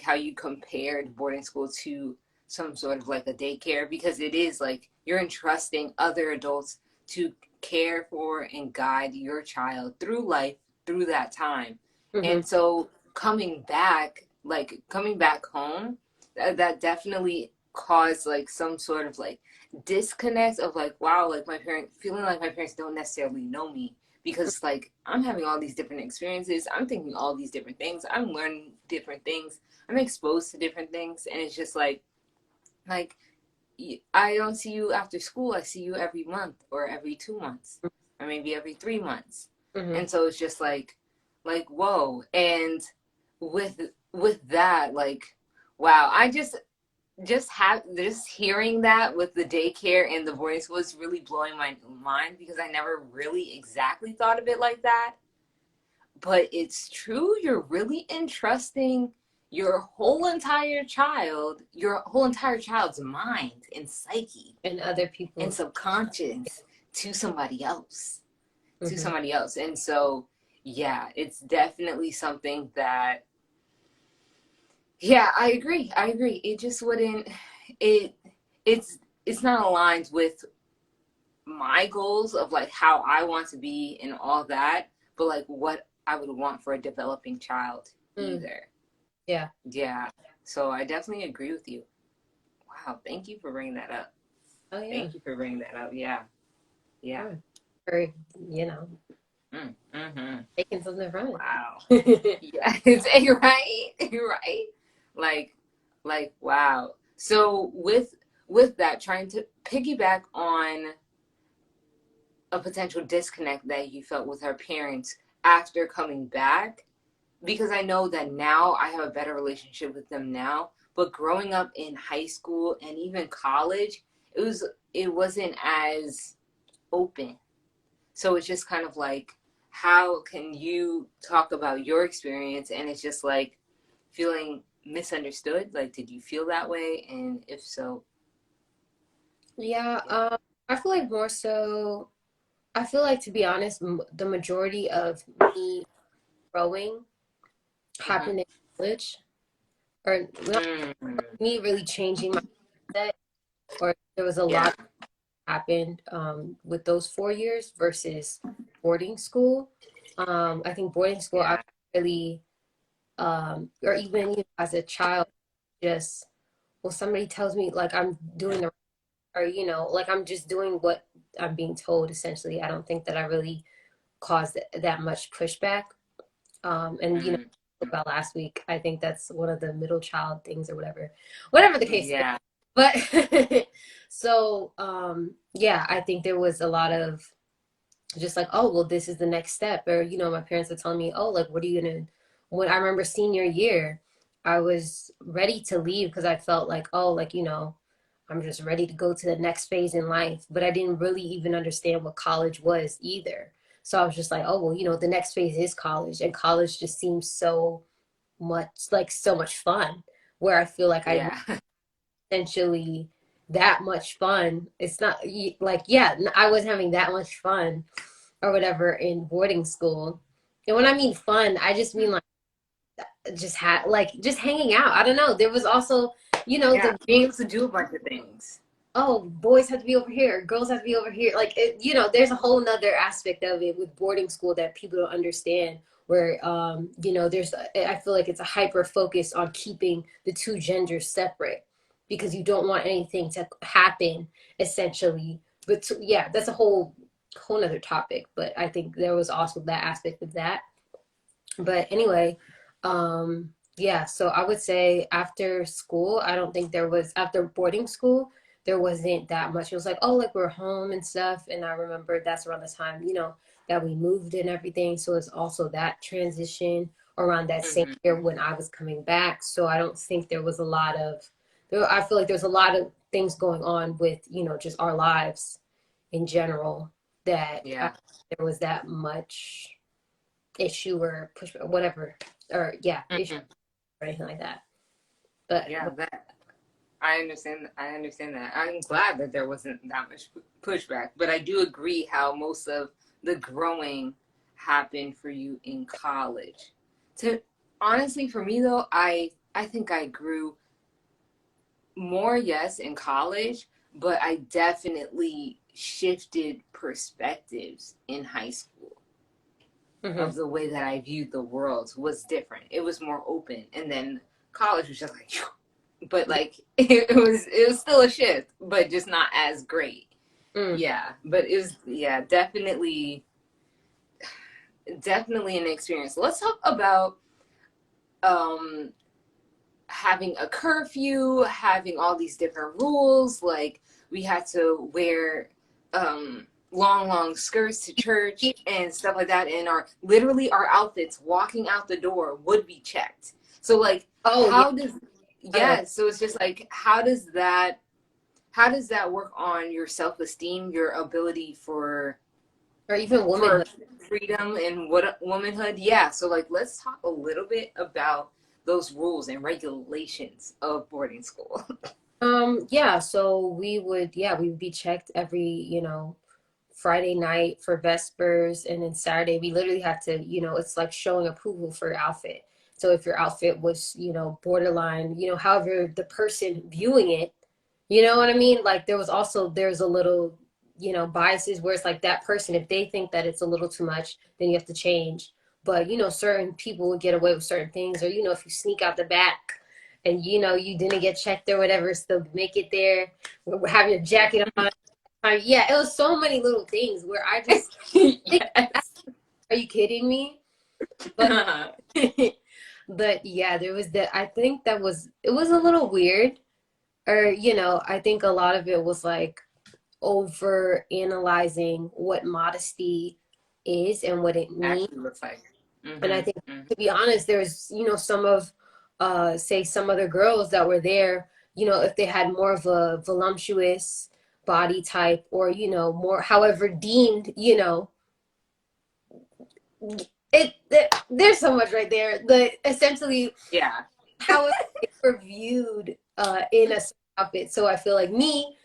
how you compared boarding school to some sort of like a daycare, because it is like you're entrusting other adults to care for and guide your child through life, through that time. Mm-hmm. And so coming back home, that definitely caused like some sort of like disconnect of like, wow, like my parents feeling like my parents don't necessarily know me, because like I'm having all these different experiences, I'm thinking all these different things, I'm learning different things, I'm exposed to different things, and it's just like I don't see you after school, I see you every month or every 2 months or maybe every 3 months. Mm-hmm. And so it's just like whoa. And with that, like wow, I just hearing that with the daycare and the boarding school is really blowing my mind, because I never really exactly thought of it like that. But it's true, you're really entrusting your whole entire child's mind and psyche And other and people. subconscious to somebody else. To Mm-hmm. somebody else. And so yeah, it's definitely something that, yeah, I agree. It just wouldn't, it it's not aligned with my goals of like how I want to be and all that, but like what I would want for a developing child Mm. either. Yeah. Yeah. So I definitely agree with you. Wow, thank you for bringing that up. Oh yeah. Thank you for bringing that up. Yeah. Yeah. Sure. Or, you know, Mm-hmm. taking something from Wow. it. Yeah. You're right. You're right. Like wow. So with that, trying to piggyback on a potential disconnect that you felt with her parents after coming back, because I know that now I have a better relationship with them now, but growing up in high school and even college, it wasn't as open. So it's just kind of like, how can you talk about your experience and it's just like feeling misunderstood? Like, did you feel that way? And if so, Yeah. yeah. I feel like more so, I feel like, to be honest, the majority of me growing Mm-hmm. happened in college, or not Mm-hmm. me really changing my mindset, or there was a Yeah. lot happened with those 4 years versus boarding school. I think boarding school, I Yeah. really, or even, you know, as a child, just, well, somebody tells me like I'm doing the, or, you know, like I'm just doing what I'm being told, essentially. I don't think that I really caused that much pushback. And, you know, Mm-hmm. about last week, I think that's one of the middle child things or whatever the case is. Yeah. But so, yeah, I think there was a lot of just like, oh, well, this is the next step. Or, you know, my parents were telling me, oh, like, what are you gonna, when I remember senior year, I was ready to leave because I felt like, oh, like, you know, I'm just ready to go to the next phase in life. But I didn't really even understand what college was either. So I was just like, oh, well, you know, the next phase is college. And college just seems so much like so much fun, where I feel like I Yeah. essentially that much fun. It's not like, yeah, I was having that much fun or whatever in boarding school. And when I mean fun, I just mean like just just hanging out. I don't know. There was also, you know, Yeah. the Being able to do a bunch of things. oh, boys have to be over here, girls have to be over here. Like, you know, there's a whole nother aspect of it with boarding school that people don't understand where I feel like it's a hyper focus on keeping the two genders separate because you don't want anything to happen essentially. But yeah, that's a whole nother topic, but I think there was also that aspect of that. But anyway, yeah, so I would say after school, I don't think there was, after boarding school, there wasn't that much. It was like, oh, like we're home and stuff. And I remember that's around the time, that we moved and everything. So it's also that transition around that same year when I was coming back. So I don't think there was a lot of, I feel like there's a lot of things going on with, just our lives in general that there was that much issue or pushback, whatever, or issue or anything like that. But yeah, that I understand. I understand that. I'm glad that there wasn't that much pushback, but I do agree how most of the growing happened for you in college. To honestly, for me though, I think I grew more, yes, in college, but I definitely shifted perspectives in high school. Of the way that I viewed the world was different. It was more open, and then college was just like, but like it was still a shift, but just not as great. Yeah, but it was definitely an experience. Let's talk about having a curfew, having all these different rules. Like we had to wear long skirts to church and stuff like that, and our outfits walking out the door would be checked. So like so it's just like how does that work on your self-esteem, your ability or even womanhood, for freedom and womanhood? So like let's talk a little bit about those rules and regulations of boarding school. So we would be checked every, Friday night for Vespers, and then Saturday we literally have to, it's like showing approval for your outfit. So if your outfit was, borderline, however the person viewing it, you know what I mean? Like there's a little, biases where it's like that person, if they think that it's a little too much, then you have to change. But, certain people would get away with certain things, or, if you sneak out the back and, you didn't get checked or whatever, still make it there, have your jacket on. Yeah, it was so many little things where I just are you kidding me? But but yeah, there was that. I think it was a little weird, or I think a lot of it was like over analyzing what modesty is and what it means. Actually looks like. And I think to be honest, there's some of say some other girls that were there, if they had more of a voluptuous body type, or more however deemed, there's so much right there, but essentially how they were viewed in a outfit. So I feel like me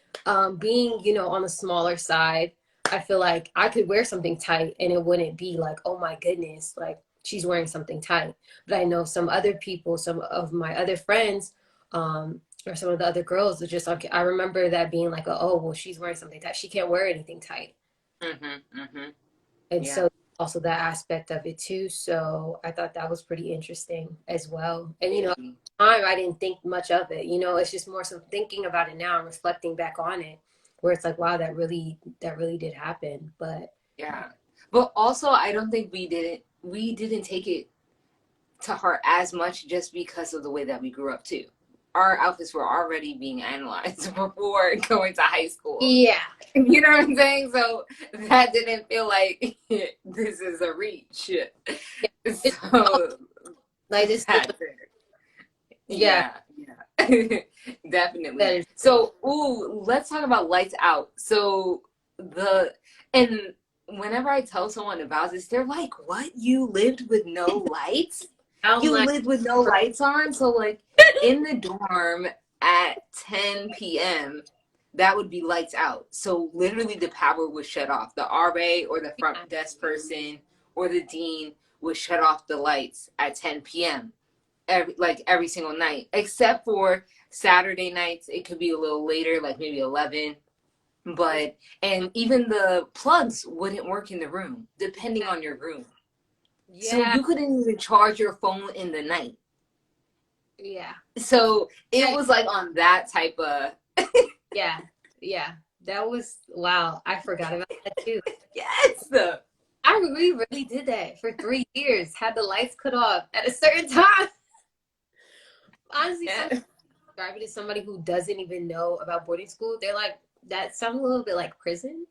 being on the smaller side, I feel like I could wear something tight and it wouldn't be like, oh my goodness, like she's wearing something tight. But I know some other people, some of my other friends, or some of the other girls are just like, I remember that being like, oh, well, she's wearing something tight. She can't wear anything tight. And so also that aspect of it too. So I thought that was pretty interesting as well. And, at the time I didn't think much of it, it's just more so thinking about it now and reflecting back on it, where it's like, wow, that really did happen. But but also I don't think we didn't take it to heart as much just because of the way that we grew up too. Our outfits were already being analyzed before going to high school. Yeah. You know what I'm saying? So that didn't feel like this is a reach. So like this. Yeah. Definitely. So, let's talk about lights out. So and whenever I tell someone about this, they're like, what? You lived with no lights? Lived with no lights on? So like in the dorm at 10 p.m., that would be lights out. So literally the power was shut off. The RA or the front desk person or the dean would shut off the lights at 10 p.m. every single night, except for Saturday nights. It could be a little later, like maybe 11. And even the plugs wouldn't work in the room, depending on your room. So Yeah. you couldn't even charge your phone in the night. Yeah. So it was like on that type of Yeah. Yeah. That was wow. I forgot about that too. yes. We really did that for 3 years. Had the lights cut off at a certain time. Honestly, some Yeah. describe it as somebody who doesn't even know about boarding school. They're like, that sounds a little bit like prison.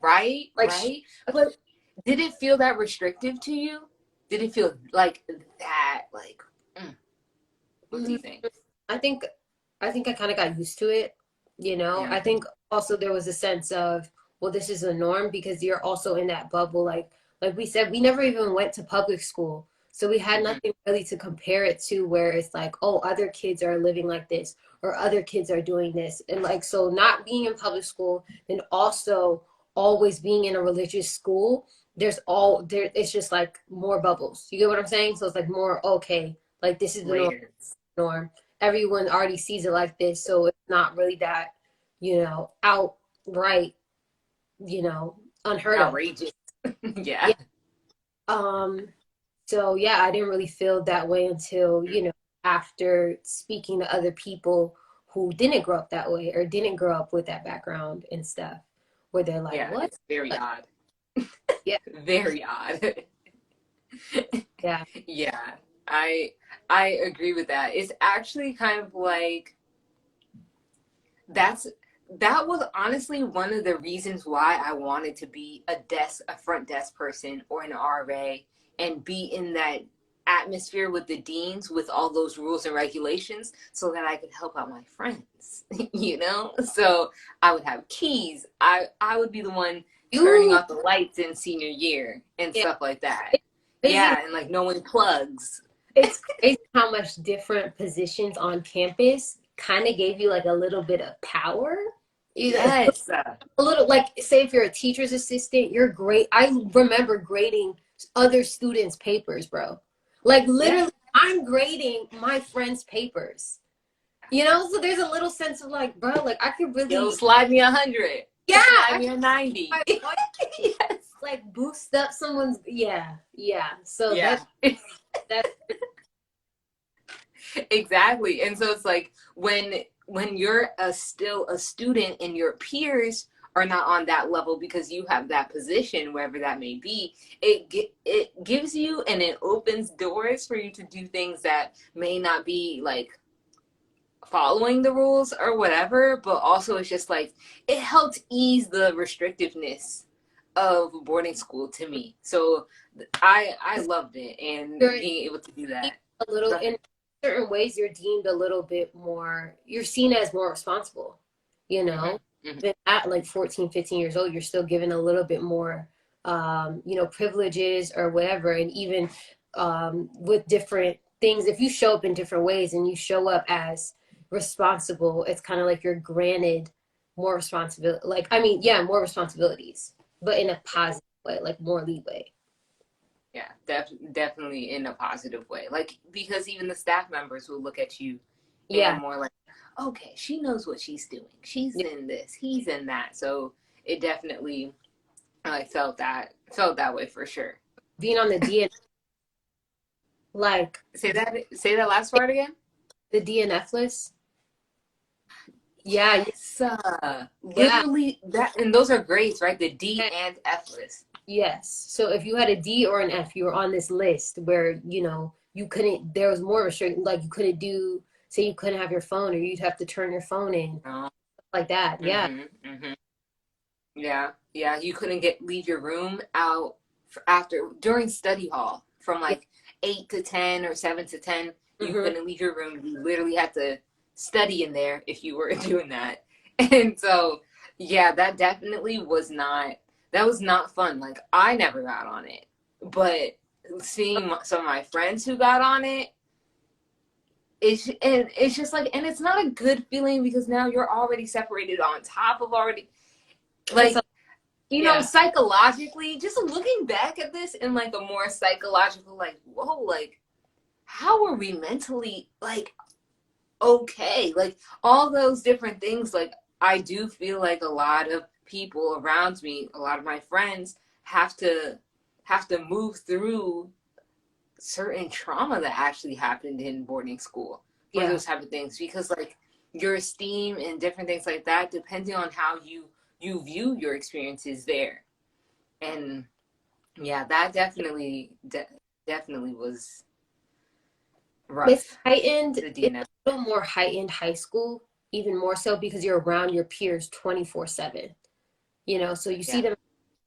Right, Like, right. But did it feel that restrictive to you? Did it feel like that? Like, what do you think? I think I kind of got used to it, you know. Yeah. I think also there was a sense of, well, this is a norm because you're also in that bubble. Like we said, we never even went to public school. So we had Mm-hmm. nothing really to compare it to where it's like, oh, other kids are living like this or other kids are doing this. And like so not being in public school and also always being in a religious school, there it's just like more bubbles. You get what I'm saying? So it's like more okay, like this is the Layers. norm. Everyone already sees it like this, so it's not really that, outright, unheard of. Outrageous. Yeah. Yeah. Um, so yeah, I didn't really feel that way until, after speaking to other people who didn't grow up that way or didn't grow up with that background and stuff, where they're like, Yeah. what? It's very Like, odd. yeah, Very odd. yeah. Yeah. I agree with that. It's actually kind of like that's that was honestly one of the reasons why I wanted to be a front desk person or an RA and be in that atmosphere with the deans with all those rules and regulations so that I could help out my friends, So I would have keys. I would be the one turning You, off the lights in senior year and yeah, stuff like that. it's crazy. Yeah, and like knowing plugs. It's crazy how much different positions on campus kind of gave you like a little bit of power. Yes. A little, like, say if you're a teacher's assistant, you're great. I remember grading other students' papers, bro. Like Yeah. literally, I'm grading my friends' papers. So there's a little sense of like, bro, like I could Yo, really, slide me 100. yeah, Slide I me a 90. could Yes. like boost up someone's, yeah, yeah. So Yeah. that's Exactly. And so it's like when you're still a student and your peers are not on that level because you have that position, wherever that may be, it gives you and it opens doors for you to do things that may not be like following the rules or whatever, but also it's just like it helped ease the restrictiveness of boarding school to me. So I loved it and you're being able to do that. a little Go in ahead. certain ways you're deemed a little bit more, you're seen as more responsible, you know. Mm-hmm. Mm-hmm. Even at like 14, 15 years old, you're still given a little bit more privileges or whatever. And even with different things, if you show up in different ways and you show up as responsible, it's kind of like you're granted more responsibility, like, I mean, yeah, more responsibilities, but in a positive way, like more leeway. Yeah, definitely in a positive way. Like because even the staff members will look at you in a Yeah, more like, okay, she knows what she's doing. She's yeah. in this, he's in that. So it definitely I felt that way for sure. Being on the DN, like Say that last part again. the DNF list. Yeah, Yes, yeah, literally that, and those are grades, right? The D and F list. yes. So if you had a D or an F, you were on this list where, you couldn't, there was more restriction, like you couldn't do, say you couldn't have your phone or you'd have to turn your phone in, Oh, like that. Yeah. mm-hmm. Yeah, yeah. You couldn't leave your room out after during study hall from Yeah. like 8 to 10 or 7 to 10. You Hmm. couldn't leave your room. You literally had to study in there if you were doing that. And so, yeah, that definitely was not. That was not fun. Like I never got on it, but seeing some of my friends who got on it, it's just like, and it's not a good feeling because now you're already separated on top of already It's like a, yeah. psychologically, just looking back at this in like a more psychological, like, whoa, like, how are we mentally, like, okay? Like, all those different things, like, I do feel like a lot of people around me, a lot of my friends have to move through certain trauma that actually happened in boarding school for those type of things, because like your esteem and different things like that, depending on how you view your experiences there. And yeah, that definitely was rough. It's heightened. The It's DNF. a little more heightened high school, even more so because you're around your peers 24/7. You know, so you see them.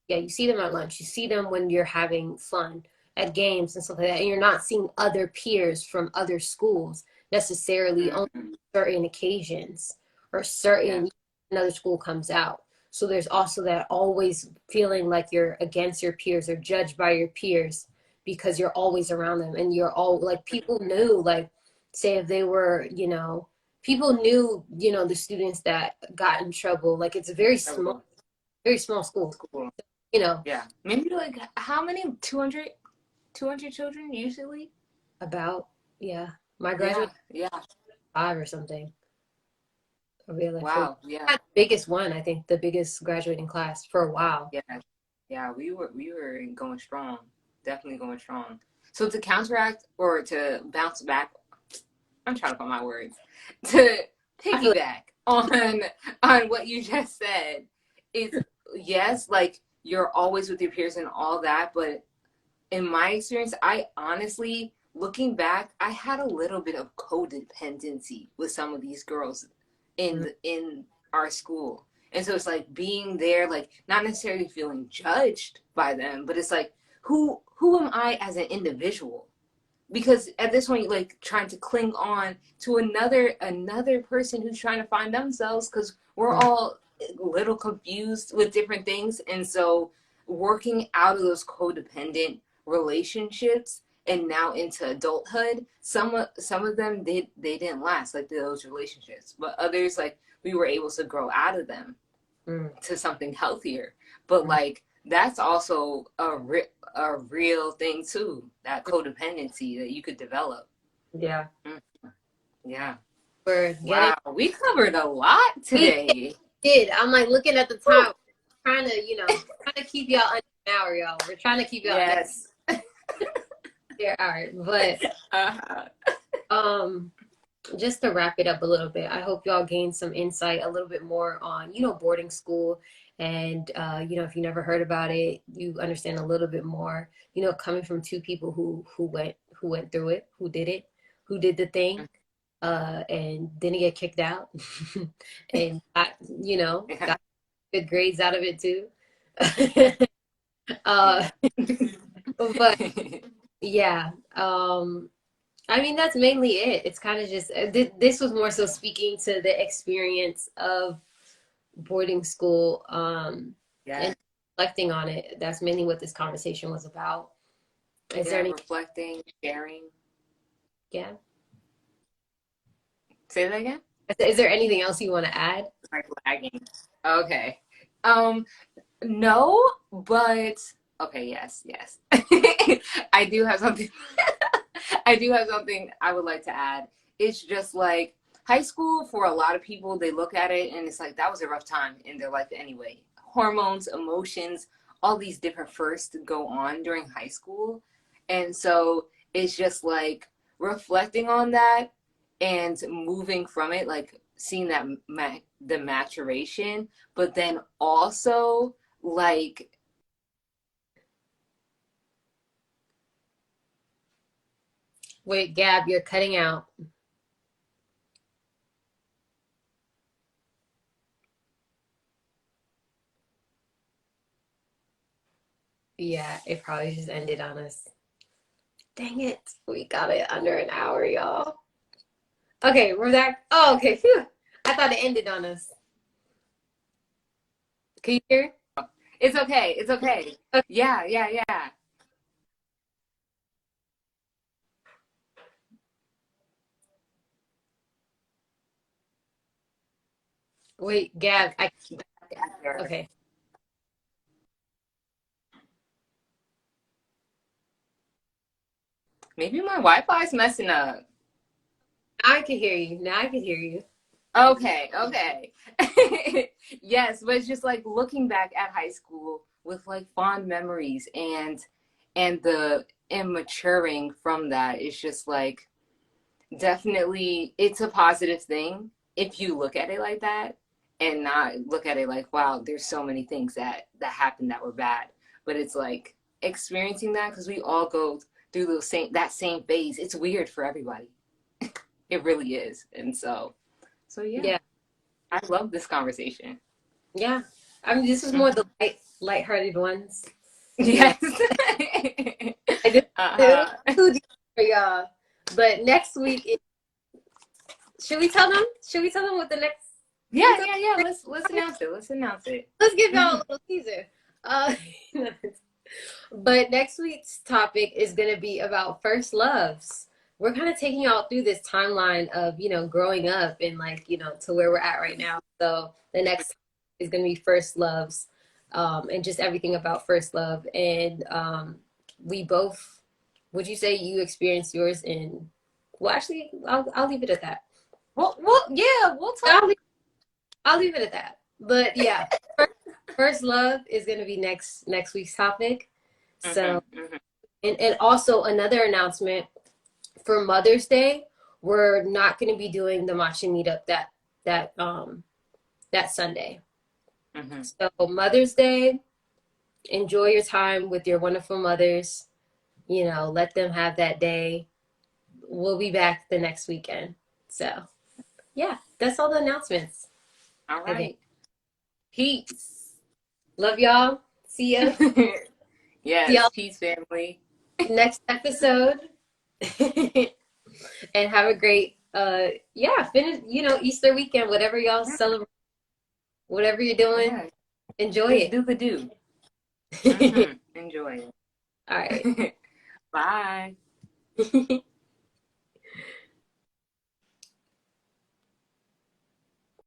Yeah, you see them at lunch. You see them when you're having fun at games and stuff like that. And you're not seeing other peers from other schools necessarily on certain occasions or certain another school comes out. So there's also that always feeling like you're against your peers or judged by your peers because you're always around them, and you're all like, people knew, like, say if they were, people knew, the students that got in trouble. Like, it's a very small school. Cool. Yeah, maybe like how many 200 children usually? About, my graduate, yeah 5 or something. Really, wow. The biggest one, I think, the biggest graduating class for a while. We were going strong, definitely going strong. So to counteract or to bounce back, I'm trying to find my words, to piggyback on what you just said, is yes, like you're always with your peers and all that, but in my experience, I honestly, looking back, I had a little bit of codependency with some of these girls in our school. And so it's like being there, like not necessarily feeling judged by them, but it's like, who am I as an individual? Because at this point, like trying to cling on to another person who's trying to find themselves, because we're all a little confused with different things. And so working out of those codependent relationships and now into adulthood, some of them they didn't last, like those relationships, but others, like we were able to grow out of them to something healthier. But like that's also a real thing too, that codependency that you could develop. Yeah. Yeah. Wow, we covered a lot today. I'm like looking at the time, trying to keep y'all under an hour, y'all. We're trying to keep y'all under. Yeah, all right. But just to wrap it up a little bit, I hope y'all gain some insight a little bit more on, boarding school. And, if you never heard about it, you understand a little bit more, coming from 2 people who went through it, who did the thing, and didn't get kicked out and got good grades out of it too. But yeah, I mean, that's mainly it. It's kind of just, this was more so speaking to the experience of boarding school, and reflecting on it. That's mainly what this conversation was about. Is there any reflecting, sharing? Yeah. Say that again? Is there anything else you want to add? Like lagging. Okay. No, but okay, yes. I do have something I would like to add. It's just like high school, for a lot of people, they look at it and it's like that was a rough time in their life anyway. Hormones, emotions, all these different firsts go on during high school. And so it's just like reflecting on that and moving from it, like seeing that the maturation, but then also like Wait, Gab, you're cutting out. Yeah, it probably just ended on us. Dang it. We got it under an hour, y'all. Okay, we're back. Oh, okay. Phew. I thought it ended on us. Can you hear? It's okay. Yeah. Wait, Gab, okay. Maybe my Wi-Fi's messing up. I can hear you. Okay. Yes, but it's just like looking back at high school with like fond memories, and and maturing from that is just like, definitely, it's a positive thing if you look at it like that and not look at it like, wow, there's so many things that happened that were bad. But it's like experiencing that, because we all go through that same phase. It's weird for everybody. It really is. And so yeah, Yeah. I love this conversation. Yeah. I mean, this was more the lighthearted ones. Yes. I did Uh-huh. too deep for y'all. But next week, should we tell them? Should we tell them what the next? Yeah. Let's announce it. Let's give y'all a little teaser. But next week's topic is going to be about first loves. We're kind of taking y'all through this timeline of, growing up and like, to where we're at right now. So the next is going to be first loves, and just everything about first love. And we both, would you say you experienced yours in, well, actually, I'll leave it at that. Well, yeah, we'll talk. I'll leave it at that. But yeah, first love is going to be next week's topic. So, and also another announcement for Mother's Day, we're not going to be doing the Matcha Meetup that Sunday. So Mother's Day, enjoy your time with your wonderful mothers. Let them have that day. We'll be back the next weekend. So, yeah, that's all the announcements. All right. Peace. Love y'all. See ya. Yes, see y'all peace, family. next episode. And have a great finish, Easter weekend, whatever y'all celebrate, whatever you're doing, enjoy it. Do the do. Enjoy it. All right. Bye.